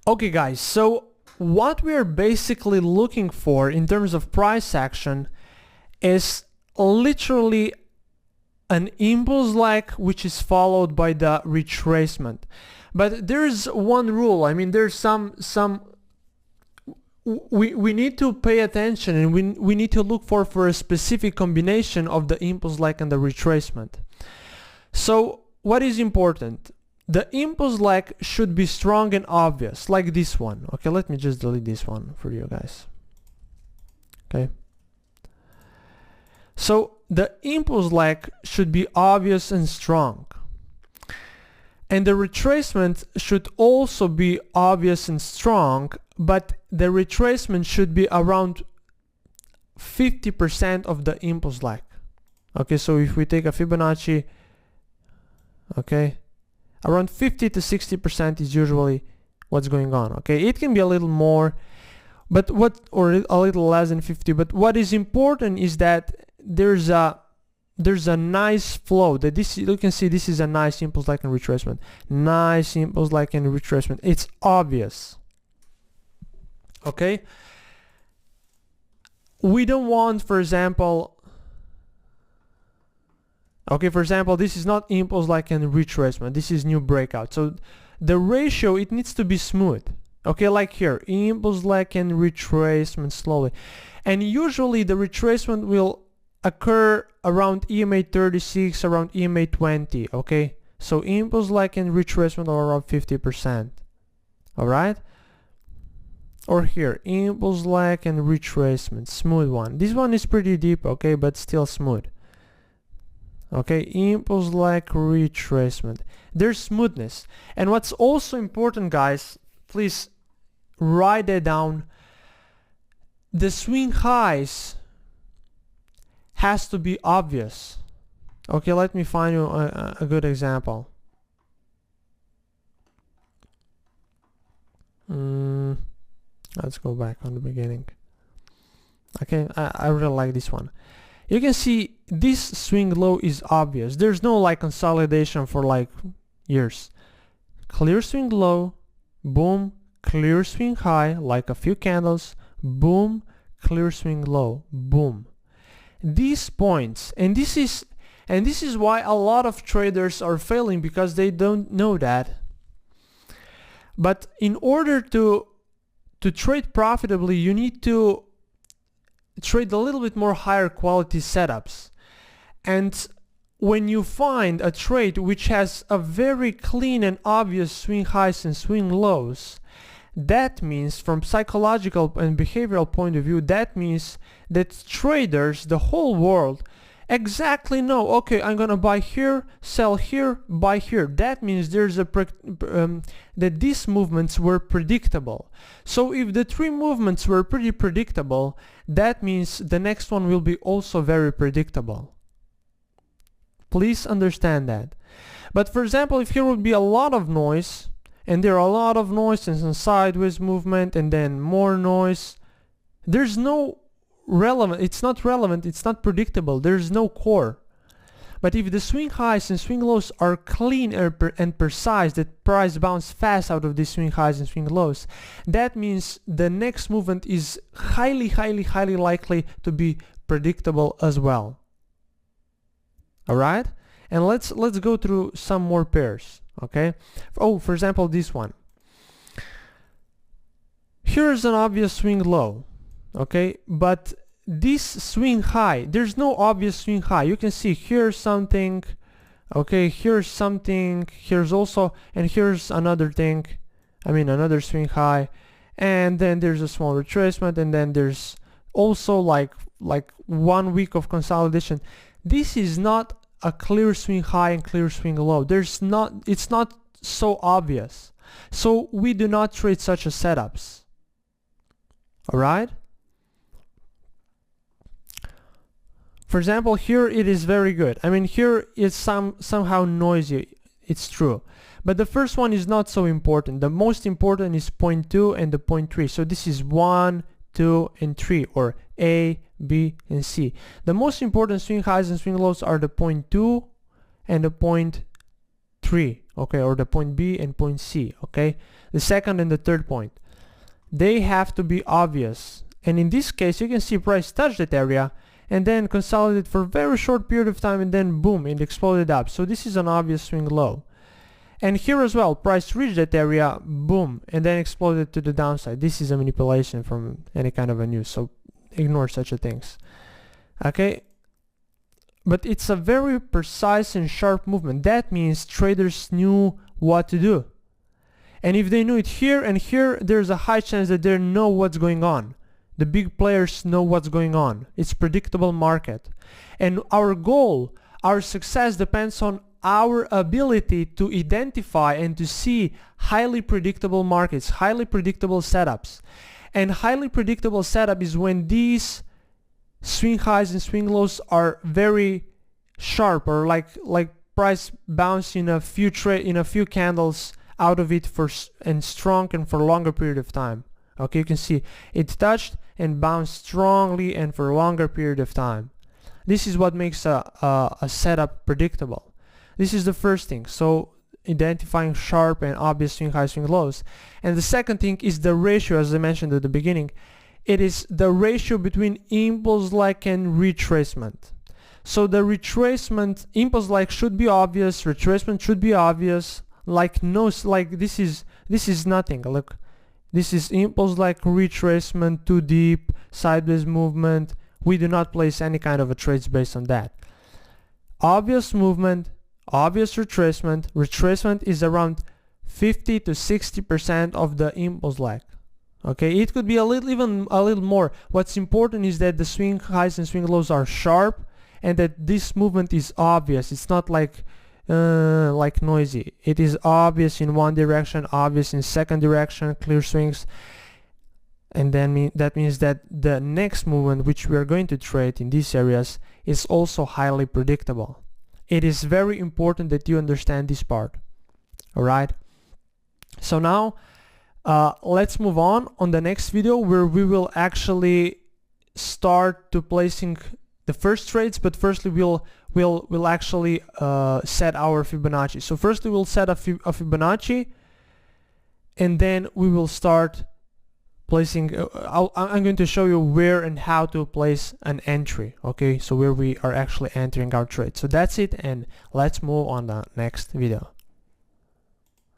Okay guys, so what we're basically looking for in terms of price action is literally an impulse lag which is followed by the retracement. But there's one rule. I mean, there's some we need to pay attention, and we need to look for a specific combination of the impulse lag and the retracement. So what is important? The impulse lag should be strong and obvious, like this one. Okay, let me just delete this one for you guys. Okay. So the impulse lag should be obvious and strong. And the retracement should also be obvious and strong, but the retracement should be around 50% of the impulse lag. Okay, so if we take a Fibonacci, okay, around 50 to 60% is usually what's going on. Okay, it can be a little more, but or a little less than 50. But what is important is that there's a nice flow. That this, you can see, this is a nice impulse lag and retracement. Nice impulse lag and retracement. It's obvious. Okay. We don't want, for example. Okay, for example, this is not impulse lag and retracement. This is new breakout. So the ratio, it needs to be smooth. Okay, like here, impulse lag and retracement slowly. And usually the retracement will occur around EMA 36, around EMA 20. Okay, so impulse lag and retracement are around 50%. All right. Or here, impulse lag and retracement, smooth one. This one is pretty deep, okay, but still smooth. Okay, impulse lag, retracement. There's smoothness. And what's also important, guys, please write that down. The swing highs has to be obvious. Okay, let me find you a good example. Let's go back on the beginning. Okay, I really like this one. You can see this swing low is obvious. There's no like consolidation for like years. Clear swing low, boom, clear swing high, like a few candles, boom, clear swing low, boom. These points, and this is why a lot of traders are failing, because they don't know that. But in order to trade profitably, you need to trade a little bit more higher quality setups. And when you find a trade which has a very clean and obvious swing highs and swing lows, that means, from psychological and behavioral point of view, that means that traders, the whole world, exactly know, okay, I'm gonna buy here, sell here, buy here. That means there's a that these movements were predictable. So if the three movements were pretty predictable, that means the next one will be also very predictable. Please understand that. But for example, if here would be a lot of noise, and there are a lot of noise and some sideways movement and then more noise, there's no relevant, it's not relevant, it's not predictable, there's no core. But if the swing highs and swing lows are clean and precise, that price bounce fast out of these swing highs and swing lows, that means the next movement is highly likely to be predictable as well. All right, and let's go through some more pairs. Okay, oh, for example, this one. Here's an obvious swing low. Okay, but this swing high, there's no obvious swing high. You can see here's something, okay, here's something, here's also, and here's another thing, I mean another swing high, and then there's a small retracement, and then there's also like 1 week of consolidation. This is not a clear swing high and clear swing low. It's not so obvious. So we do not trade such a setups. All right. For example, here it is very good. I mean, here it's somehow noisy. It's true. But the first one is not so important. The most important is 0.2 and the 0.3. So this is 1, 2, and 3, or A, B, and C. The most important swing highs and swing lows are the 0.2 and the 0.3. 3, okay, or the point B and point C, okay, the second and the third point, they have to be obvious. And in this case, you can see price touched that area and then consolidated for a very short period of time, and then boom, it exploded up. So this is an obvious swing low. And here as well, price reached that area, boom, and then exploded to the downside. This is a manipulation from any kind of a news, so ignore such a things. Okay, but it's a very precise and sharp movement. That means traders knew what to do. And if they knew it here and here, there's a high chance that they know what's going on. The big players know what's going on. It's predictable market. And our goal, our success depends on our ability to identify and to see highly predictable markets, highly predictable setups. And highly predictable setup is when these swing highs and swing lows are very sharp, or like price bounce in a few candles out of it and strong and for a longer period of time. Okay, you can see it touched and bounced strongly and for a longer period of time. This is what makes a setup predictable. This is the first thing. So identifying sharp and obvious swing highs, swing lows. And the second thing is the ratio, as I mentioned at the beginning. It is the ratio between impulse-like and retracement. So the retracement, impulse-like should be obvious, retracement should be obvious. Like this is nothing. Look, this is impulse-like, retracement, too deep, sideways movement. We do not place any kind of a trades based on that. Obvious movement, obvious retracement. Retracement is around 50 to 60% of the impulse-like. Okay, it could be even a little more. What's important is that the swing highs and swing lows are sharp, and that this movement is obvious. It's not like noisy. It is obvious in one direction, obvious in second direction, clear swings. And then that means that the next movement which we are going to trade in these areas is also highly predictable. It is very important that you understand this part. All right, so now let's move on the next video, where we will actually start to placing the first trades. But firstly we'll actually set our Fibonacci. So firstly we'll set a Fibonacci, and then we will start placing I'm going to show you where and how to place an entry. Okay, so where we are actually entering our trade. So that's it, and let's move on the next video.